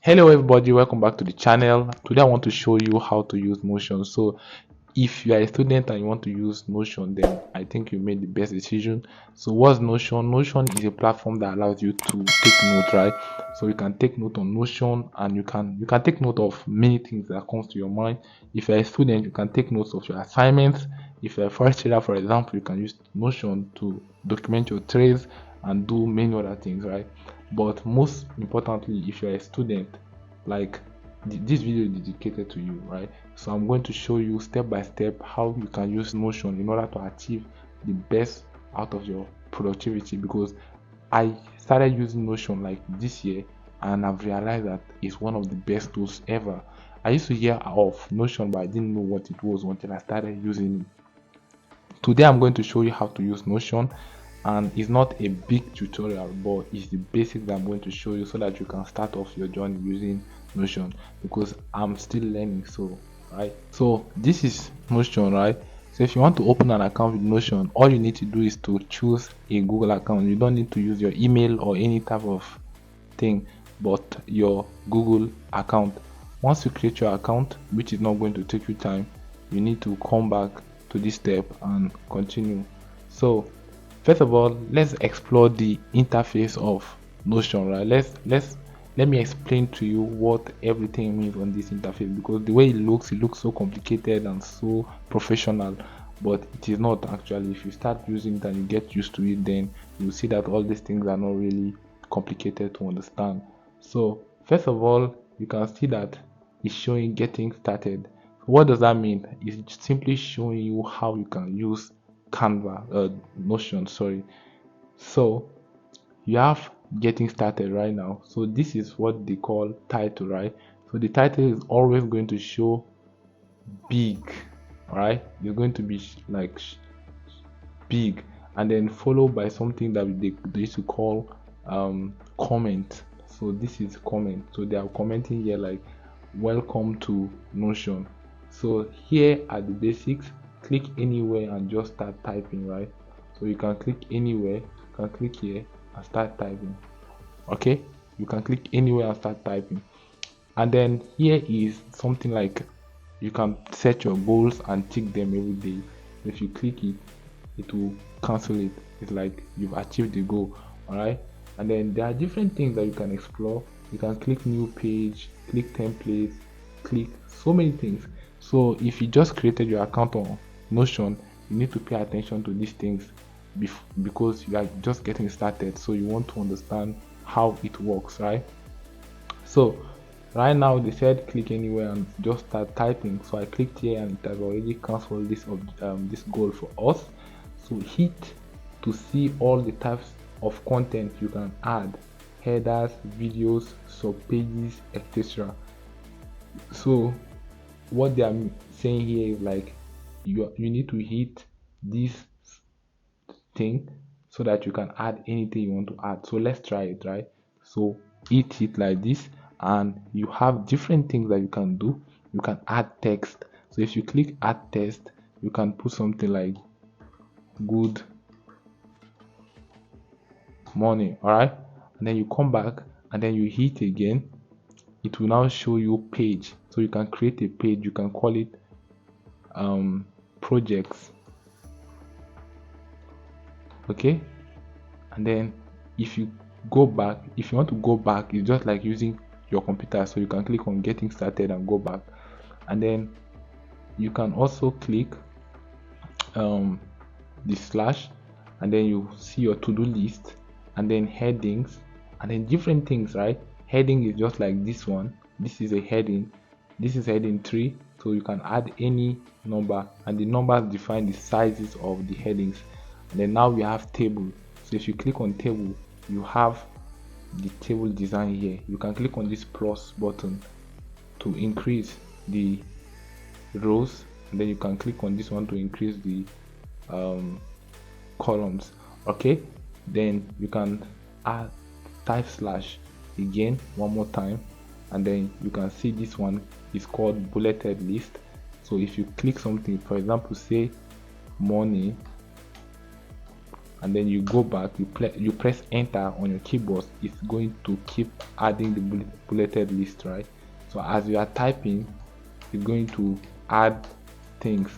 Hello everybody, welcome back to the channel. Today I want to show you how to use Notion. So if you are a student and you want to use Notion, then I think you made the best decision. So what's Notion? Notion is a platform that allows you to take note, right? So you can take note on Notion, and you can take note of many things that comes to your mind. If you're a student, you can take notes of your assignments. If you're a first year, for example, you can use Notion to document your trades and do many other things, right? But most importantly, if you're a student, like this video is dedicated to you, right? So I'm going to show you step by step how you can use Notion in order to achieve the best out of your productivity, because I started using Notion like this year and I've realized that it's one of the best tools ever. I used to hear of Notion, but I didn't know what it was until I started using it. Today I'm going to show you how to use Notion, and it's not a big tutorial, but it's the basics that I'm going to show you so that you can start off your journey using Notion, because I'm still learning. So right, so this is Notion, right? So if you want to open an account with Notion, all you need to do is to choose a Google account. You don't need to use your email or any type of thing, but your Google account. Once you create your account, which is not going to take you time, you need to come back to this step and continue. So first of all, let's explore the interface of Notion, right? Let me explain to you what everything means on this interface, because the way it looks so complicated and so professional, but it is not actually. If you start using it and you get used to it, then you'll see that all these things are not really complicated to understand. So first of all, you can see that it's showing getting started. What does that mean? It's simply showing you how you can use Notion, sorry. So you have getting started right now. So this is what they call title, right? So the title is always going to show big, right? It's going to be like big, and then followed by something that they used to call comment. So this is comment. So they are commenting here like welcome to Notion. So here are the basics. Click anywhere and just start typing, right? So you can click anywhere, you can click here and start typing. Okay, you can click anywhere and start typing. And then here is something like you can set your goals and tick them every day. If you click it, it will cancel it. It's like you've achieved the goal. All right, and then there are different things that you can explore. You can click new page, click templates, click so many things. So if you just created your account on Notion, you need to pay attention to these things because you are just getting started, so you want to understand how it works, right? So right now they said click anywhere and just start typing. So I clicked here and it has already canceled this goal for us. So hit to see all the types of content you can add: headers, videos, sub pages, etc. So what they are saying here is like you need to hit this thing so that you can add anything you want to add. So let's try it, right? So hit it like this, and you have different things that you can do. You can add text. So if you click add text, you can put something like good morning, all right? And then you come back and then you hit again. It will now show you page. So you can create a page. You can call it projects. Okay, and then if you go back, if you want to go back, it's just like using your computer. So you can click on getting started and go back, and then you can also click the slash, and then you see your to-do list, and then headings, and then different things, right? Heading is just like this one. This is a heading. This is heading 3. So you can add any number, and the numbers define the sizes of the headings. And then now we have table. So if you click on table, you have the table design here. You can click on this plus button to increase the rows, and then you can click on this one to increase the columns. Okay, then you can add type slash again one more time, and then you can see this one is called bulleted list. So if you click something, for example say morning, and then you go back, you press enter on your keyboard, it's going to keep adding the bulleted list, right? So as you are typing, it's going to add things.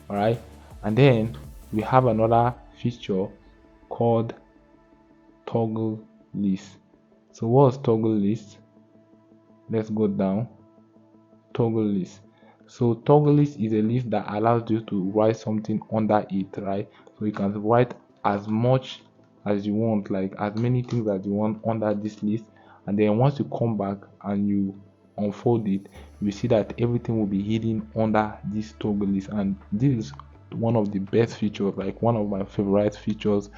All right, and then we have another feature called toggle list. So what's toggle list? Let's go down. Toggle list. So toggle list is a list that allows you to write something under it, right? So you can write as much as you want, like as many things as you want under this list, and then once you come back and you unfold it, you see that everything will be hidden under this toggle list. And this is one of the best features, like one of my favorite features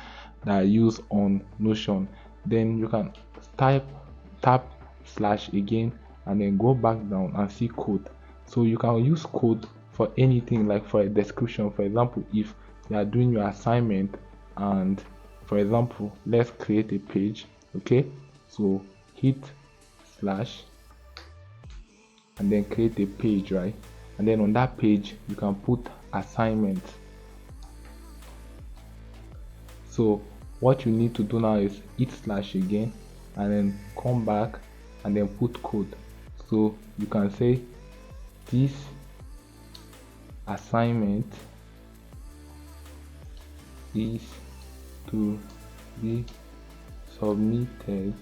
that I use on Notion. Then you can tap slash again and then go back down and see code. So you can use code for anything, like for a description. For example, if you are doing your assignment, and for example, let's create a page. Okay, so hit slash and then create a page, right? And then on that page you can put assignment. So what you need to do now is hit slash again and then come back and then put code. So you can say this assignment is to be submitted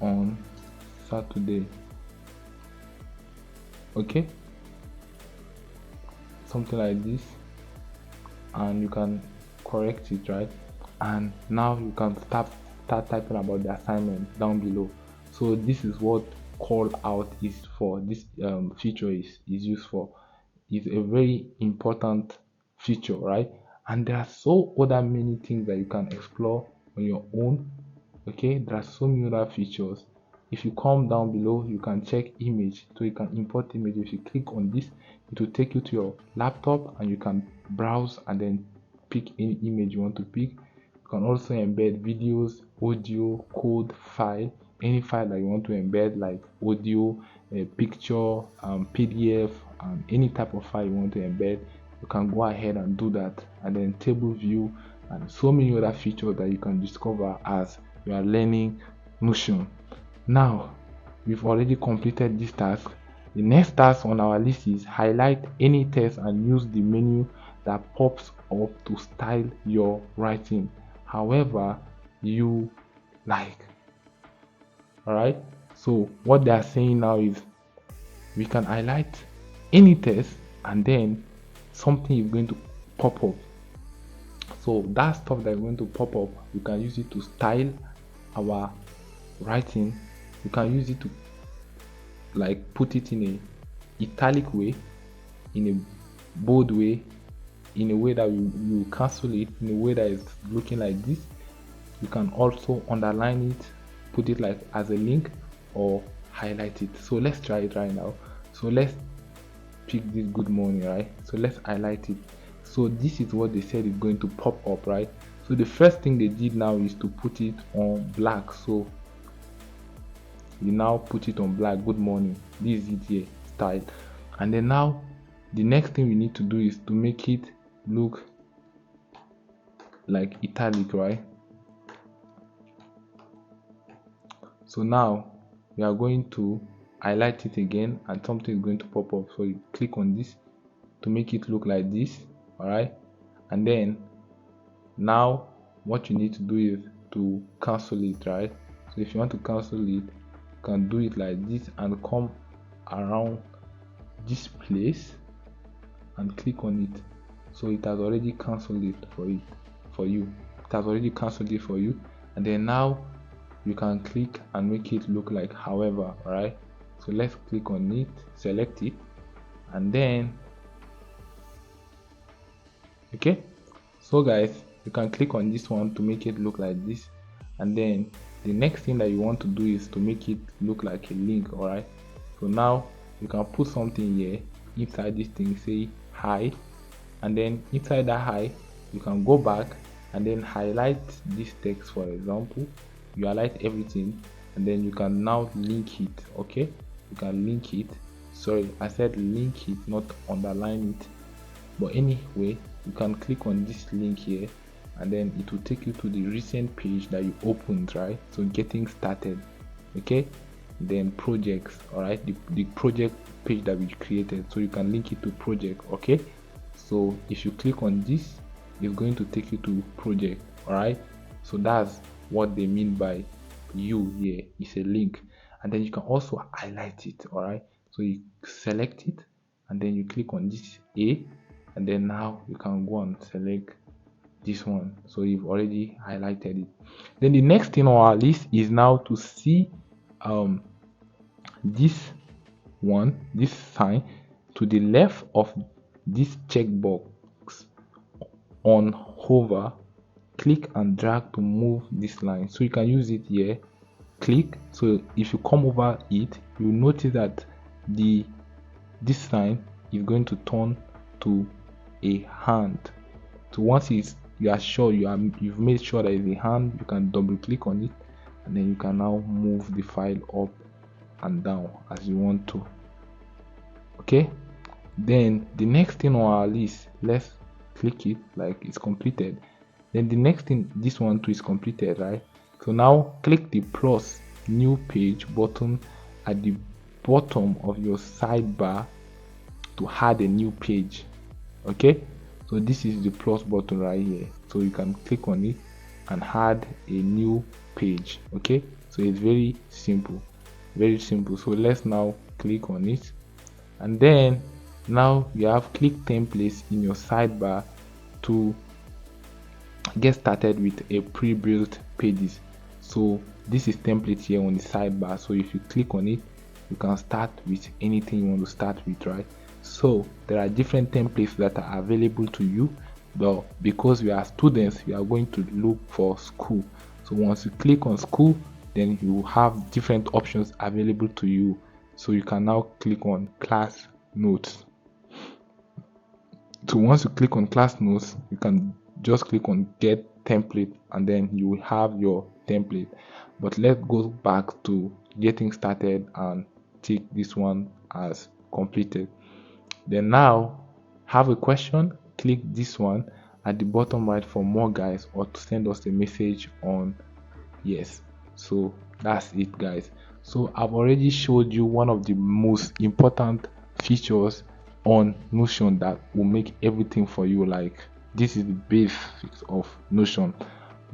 on Saturday. Okay, something like this, and you can correct it, right? And now you can start typing about the assignment down below. So this is what call out is for. This feature is used for. It's a very important feature, right? And there are so other many things that you can explore on your own. Okay, there are so many other features. If you come down below, you can check image, so you can import image. If you click on this, it will take you to your laptop and you can browse and then pick any image you want to pick. You can also embed videos, audio, code, file, any file that you want to embed, like audio, a picture, PDF, any type of file you want to embed. You can go ahead and do that. And then table view and so many other features that you can discover as you are learning Notion. Now we've already completed this task. The next task on our list is highlight any text and use the menu that pops up to style your writing however you like. All right, so what they are saying now is we can highlight any text and then something is going to pop up. So that stuff that is going to pop up, you can use it to style our writing. You can use it to like put it in a italic way, in a bold way, in a way that you cancel it, in a way that is looking like this. You can also underline it, put it like as a link, or highlight it. So let's try it right now. So let's pick this good morning, right? So let's highlight it. So this is what they said is going to pop up, right? So the first thing they did now is to put it on black. So you now put it on black, good morning, this is it here, style. And then now the next thing we need to do is to make it look like italic, right? So now we are going to highlight it again and something is going to pop up. So you click on this to make it look like this. All right, and then now what you need to do is to cancel it, right? So if you want to cancel it, you can do it like this and come around this place and click on it. So it has already cancelled it for you. It has already cancelled it for you. And then now you can click and make it look like however, right? So let's click on it, select it, and then okay, so guys, you can click on this one to make it look like this. And then the next thing that you want to do is to make it look like a link. All right, so now you can put something here inside this thing, say hi, and then inside that hi you can go back and then highlight this text. For example, you highlight everything and then you can now link it. Okay, you can link it. Sorry, I said link it, not underline it. But anyway, you can click on this link here, and then it will take you to the recent page that you opened, right? So getting started. Okay, then projects. All right, the project page that we created, so you can link it to project. Okay, so if you click on this, it's going to take you to project. All right, so that's what they mean by you here. It's a link, and then you can also highlight it. All right, so you select it, and then you click on this A, and then now you can go and select this one. So you've already highlighted it. Then the next thing on our list is now to see this one, this sign to the left of this checkbox. On hover, click and drag to move this line. So you can use it here. Click. So if you come over it, you notice that this sign is going to turn to a hand. So once you are sure you've made sure that it's a hand, you can double click on it, and then you can now move the file up and down as you want to. Okay, then the next thing on our list, let's click it like it's completed. Then the next thing, this one too is completed, right? So now click the plus new page button at the bottom of your sidebar to add a new page. Okay, so this is the plus button right here, so you can click on it and add a new page. Okay, so it's very simple, very simple. So let's now click on it, and then now you have click templates in your sidebar to get started with a pre-built pages. So this is template here on the sidebar, so if you click on it, you can start with anything you want to start with, right? So there are different templates that are available to you, but because we are students, we are going to look for school. So once you click on school, then you have different options available to you. So you can now click on class notes. So once you click on class notes, you can just click on get template, and then you will have your template. But let's go back to getting started and take this one as completed. Then now have a question, click this one at the bottom right for more guys, or to send us a message on yes. So that's it, guys. So I've already showed you one of the most important features on Notion that will make everything for you. Like, this is the basics of Notion.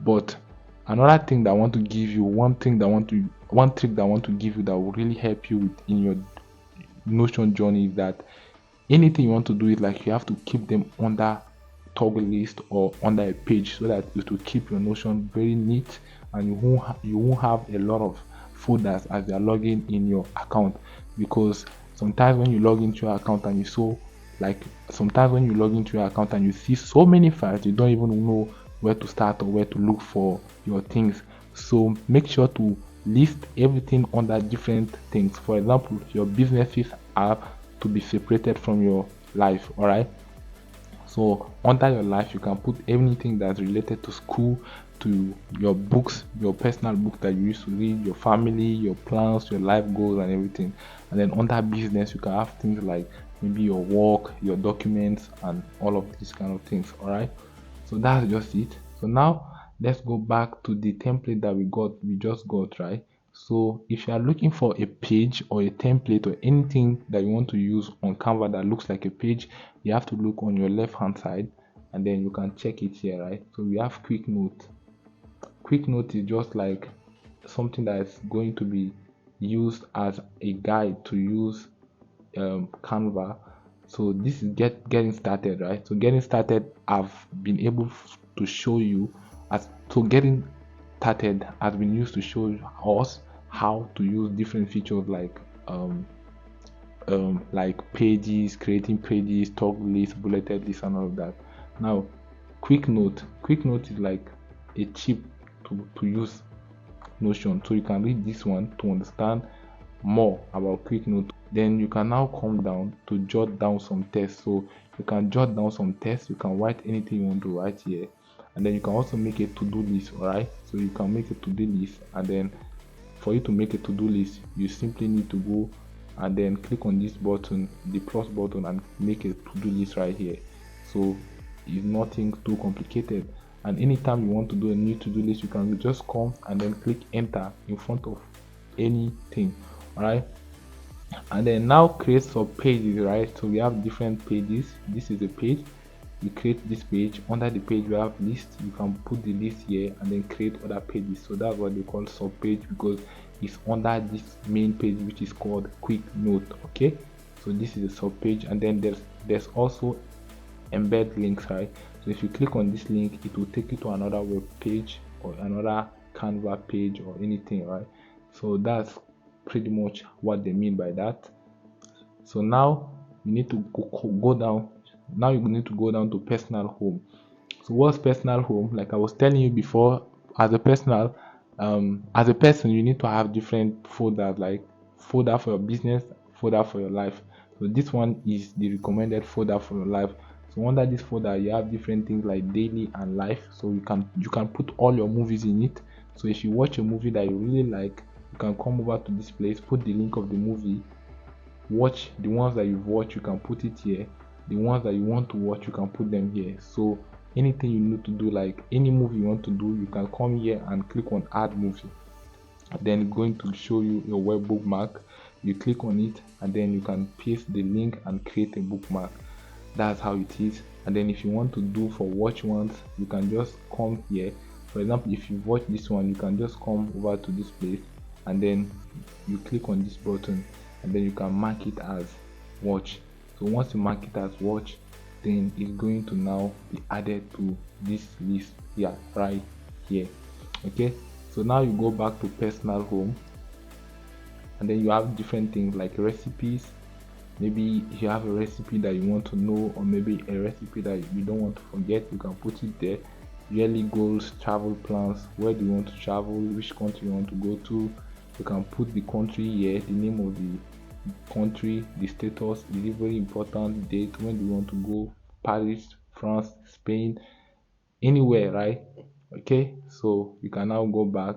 But another thing that I want to give you, one trick that I want to give you that will really help you in your Notion journey, is that anything you want to do is like you have to keep them under toggle list or under a page, so that it will keep your Notion very neat, and you won't have a lot of folders as you are logging in your account. Because sometimes when you log into your account and you see so many files, you don't even know where to start or where to look for your things. So make sure to list everything under different things. For example, your businesses are to be separated from your life. All right, so under your life, you can put anything that's related to school, to your books, your personal book that you used to read, your family, your plans, your life goals, and everything. And then under business, you can have things like maybe your work, your documents, and all of these kind of things. All right, so that's just it. So now let's go back to the template that we just got, right? So if you are looking for a page or a template or anything that you want to use on Canva that looks like a page, you have to look on your left hand side, and then you can check it here, right? So we have quick note. Quick note is just like something that is going to be used as a guide to use Canva. So this is getting started, right? So getting started, I've been able to show you getting started has been used to show us how to use different features like pages, creating pages, toggle list, bulleted list, and all of that. Now quick note is like a tip to use Notion, so you can read this one to understand more about quick note. Then you can now come down to jot down some text. So you can jot down some text, you can write anything you want to write here, and then you can also make a to-do list. All right, so you can make a to-do list, and then for you to make a to-do list, you simply need to go and then click on this button, the plus button, and make a to-do list right here. So is nothing too complicated. And anytime you want to do a new to-do list, you can just come and then click enter in front of anything. All right, and then now create some pages, right? So we have different pages. This is a page. You create this page. Under the page we have list. You can put the list here and then create other pages. So that's what they call sub page, because it's under this main page, which is called quick note. Okay, so this is a sub page. And then there's also embed links, right? So if you click on this link, it will take you to another web page or another Canva page or anything, right? So that's pretty much what they mean by that. So now you need to go down. Now you need to go down to personal home. So what's personal home? Like I was telling you before, as a personal as a person, you need to have different folders, like folder for your business, folder for your life. So this one is the recommended folder for your life. So under this folder you have different things like daily and life. So you can put all your movies in it. So if you watch a movie that you really like, you can come over to this place, put the link of the movie, watch the ones that you've watched, you can put it here. The ones that you want to watch, you can put them here. So anything you need to do, like any movie you want to do, you can come here and click on add movie. Then it's going to show you your web bookmark. You click on it and then you can paste the link and create a bookmark. That's how it is. And then if you want to do for watch ones, you can just come here. For example, if you watch this one, you can just come over to this place and then you click on this button and then you can mark it as watch. So once you mark it as watch, then it's going to now be added to this list here, right here. Okay, so now you go back to personal home and then you have different things like recipes. Maybe if you have a recipe that you want to know, or maybe a recipe that you don't want to forget, you can put it there. Yearly goals, travel plans, where do you want to travel, which country you want to go to. You can put the country here, the name of the country, the status, is it very important, date, when do you want to go, Paris, France, Spain, anywhere, right? Okay, so you can now go back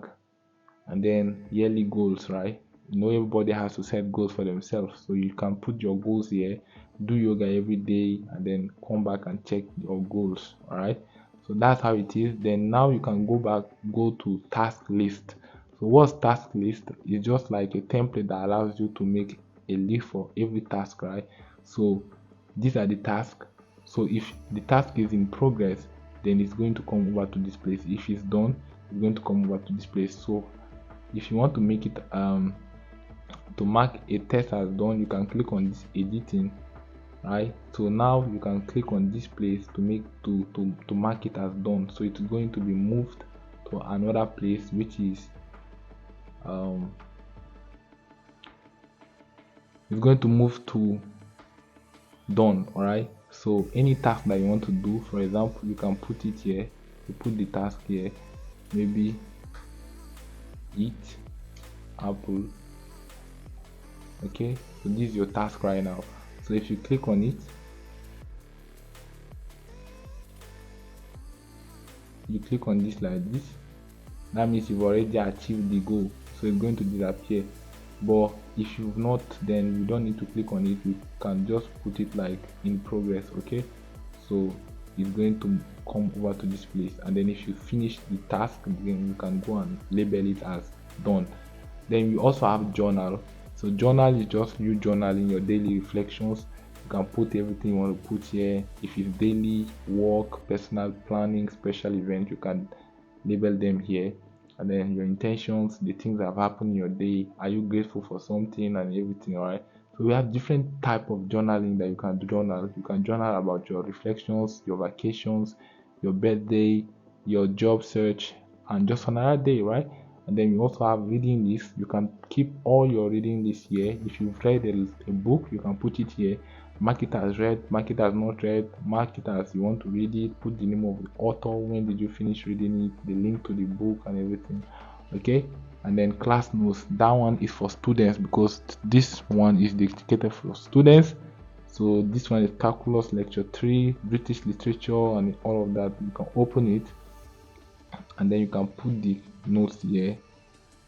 and then yearly goals, right? You know, everybody has to set goals for themselves, so you can put your goals here, do yoga every day and then come back and check your goals. All right, so that's how it is. Then now you can go to task list. So what's task list? It's just like a template that allows you to make a list for every task, right? So these are the tasks. So if the task is in progress, then it's going to come over to this place. If it's done, it's going to come over to this place. So if you want to make it to mark a test as done, you can click on this editing, right? So now you can click on this place to make to mark it as done. So it's going to be moved to another place, which is it's going to move to done. All right, so any task that you want to do, for example, you can put it here. You put the task here, maybe eat apple. Okay, so this is your task right now. So if you click on it, you click on this like this, that means you've already achieved the goal, so it's going to disappear. But if you've not, then you don't need to click on it. You can just put it like in progress. Okay, so it's going to come over to this place, and then if you finish the task, then you can go and label it as done. Then you also have journal. So journal is just you journaling your daily reflections. You can put everything you want to put here. If it's daily, work, personal planning, special event, you can label them here. And then your intentions, the things that have happened in your day, are you grateful for something and everything. All right, so we have different type of journaling that you can journal. You can journal about your reflections, your vacations, your birthday, your job search, and just another day, right? And then you also have reading list. You can keep all your reading list here. If you've read a book, you can put it here, mark it as read, mark it as not read, mark it as you want to read it, put the name of the author, when did you finish reading it, the link to the book and everything. Okay, and then class notes, that one is for students, because this one is dedicated for students. So this one is calculus lecture 3, British literature and all of that. You can open it and then you can put the notes here,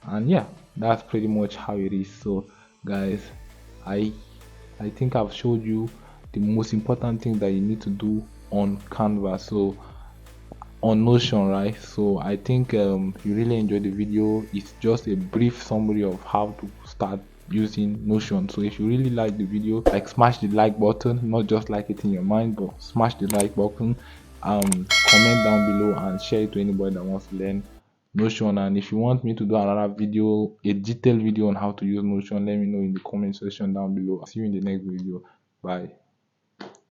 and yeah, that's pretty much how it is. So guys, I think I've showed you the most important thing that you need to do on Canva, so on Notion, right? So I think you really enjoyed the video. It's just a brief summary of how to start using Notion. So if you really like the video, like, smash the like button, not just like it in your mind, but smash the like button. Comment down below and share it to anybody that wants to learn Notion. And if you want me to do another video, a detailed video on how to use Notion, let me know in the comment section down below. I'll see you in the next video. Bye.